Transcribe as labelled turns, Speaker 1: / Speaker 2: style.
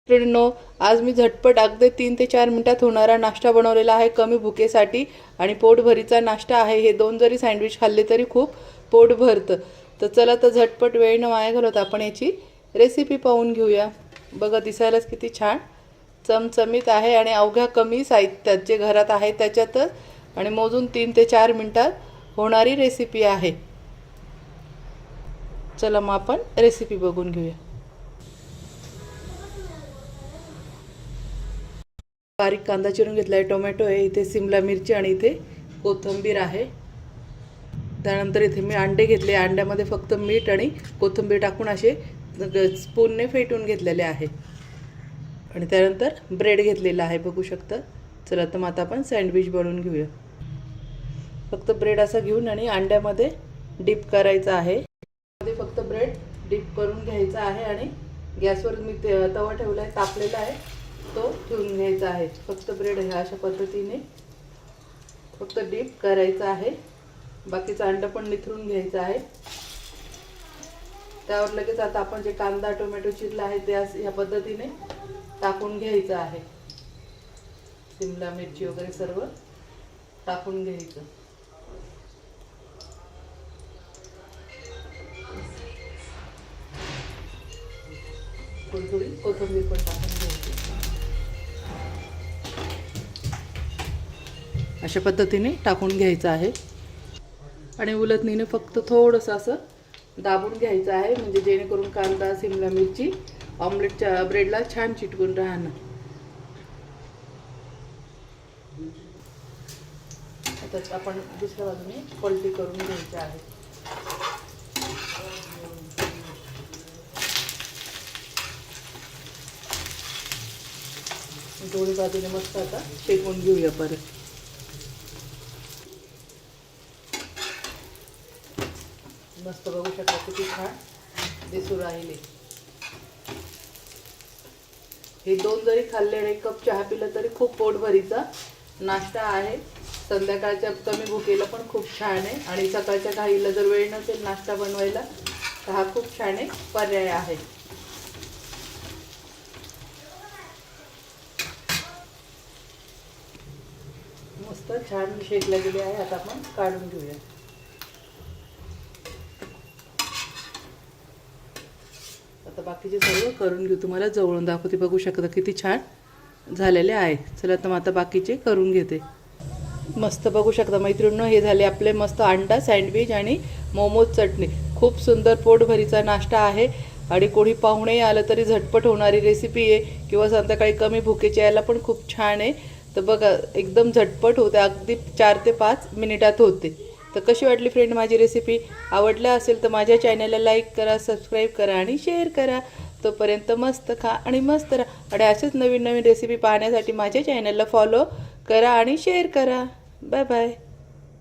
Speaker 1: फ्रेंडनो, आज मी झटपट अगदी 3 ते 4 मिनिटात होणारा नाश्ता बनवलेला आहे कमी भुकेसाठी आणि पोटभरीचा नाश्ता आहे। हे दोन जरी सँडविच खाल्ले तरी खूप पोट भरतं। तर चला तर झटपट वेळ न वाया घालवता आपण याची रेसिपी पाहून घेऊया। बघा दिसायलाच किती छान चमचमीत आहे आणि अवघ्या कमी साहित्यात जे घरात आहे त्याच्यातच आणि मोजून 3 ते 4 मिनिटात होणारी रेसिपी आहे। चला मग आपण रेसिपी बघून घेऊया। बारीक कांदा चिरून घेतलाय, टोमॅटो आहे, इथे सिमला मिरची आणि इथे कोथिंबीर आहे। त्यानंतर इथे मी अंडे घेतले, अंड्यामध्ये फक्त मीठ आणि कोथिंबीर टाकून असे स्पूनने फेटून घेतलेले आहे। आणि त्यानंतर ब्रेड घेतलेला आहे बघू शकता। चला तर मग आता आपण सँडविच बनवून घेऊया। फक्त ब्रेड असा घेऊन आणि अंड्यामध्ये डिप करायचा आहे। फक्त ब्रेड डिप करून घ्यायचा आहे आणि गॅसवर मी तवा ठेवला आहे, तापलेला आहे, तो ठेवून घ्यायचा आहे। फक्त ब्रेड ह्या अशा पद्धतीने फक्त डिप करायचा आहे। बाकीचा अंडा पण निथरून घ्यायचा आहे। त्यावर लगेच आता आपण जे कांदा टोमॅटो चिरला आहे ते ह्या पद्धतीने टाकून घ्यायचं आहे। सिमला मिरची वगैरे सर्व टाकून घ्यायचं। थोडी कोथिंबीर पण टाकून घ्यायची। अशा पद्धतीने टाकून घ्यायचं आहे आणि उलटणीने फक्त थोडंसं असं दाबून घ्यायचं आहे, म्हणजे जेणेकरून कांदा सिमला मिरची ऑमलेटच्या ब्रेडला छान चिटकून राहणार। आता आपण दुसऱ्या बाजूने पलटी करून घ्यायची आहे। दोन्ही बाजूने मस्त आता शेकून घेऊया परत। मस्त बघू शकता किती छान दिसू राहिले। हे दोन जरी खाल्ले आणि 1 कप चहा पिला तरी खूप पोटभरीचा नाश्ता आहे। संध्याकाळच्या कमी भुकेला पण खूप छान आहे आणि सकाळच्या घाईला जर वेळ नसेल नाश्ता बनवायला तर हा खूप छान एक पर्याय आहे। मस्त छान शेकला गेले आहे, आता आपण काढून घेऊया। आता बाकीचे सर्व करून घेऊ, तुम्हाला जवळून दाखवते, बघू शकता किती छान झालेले आहे। चला तर मग आता बाकीचे करून घेते। मस्त बघू शकता मैत्रिणींनो, हे झाले आपले मस्त अंडा सँडविच आणि मोमोज चटणी। खूप सुंदर पोटभरीचा नाश्ता आहे आणि कोणी पाहुणे आलं तरी झटपट होणारी रेसिपी आहे किंवा संध्याकाळी कमी भुकेच्या यायला पण खूप छान आहे। तर बघा एकदम झटपट होते, अगदी 4 ते 5 मिनिटात होते। तर कशी वाटली फ्रेंड माझी रेसिपी? आवडल्या असेल तर माझ्या चॅनलला लाईक करा, सबस्क्राईब करा आणि शेअर करा। तोपर्यंत मस्त खा आणि मस्त राहा आणि असेच नवीन नवीन रेसिपी पाहण्यासाठी माझ्या चॅनलला फॉलो करा आणि शेअर करा। Bye bye.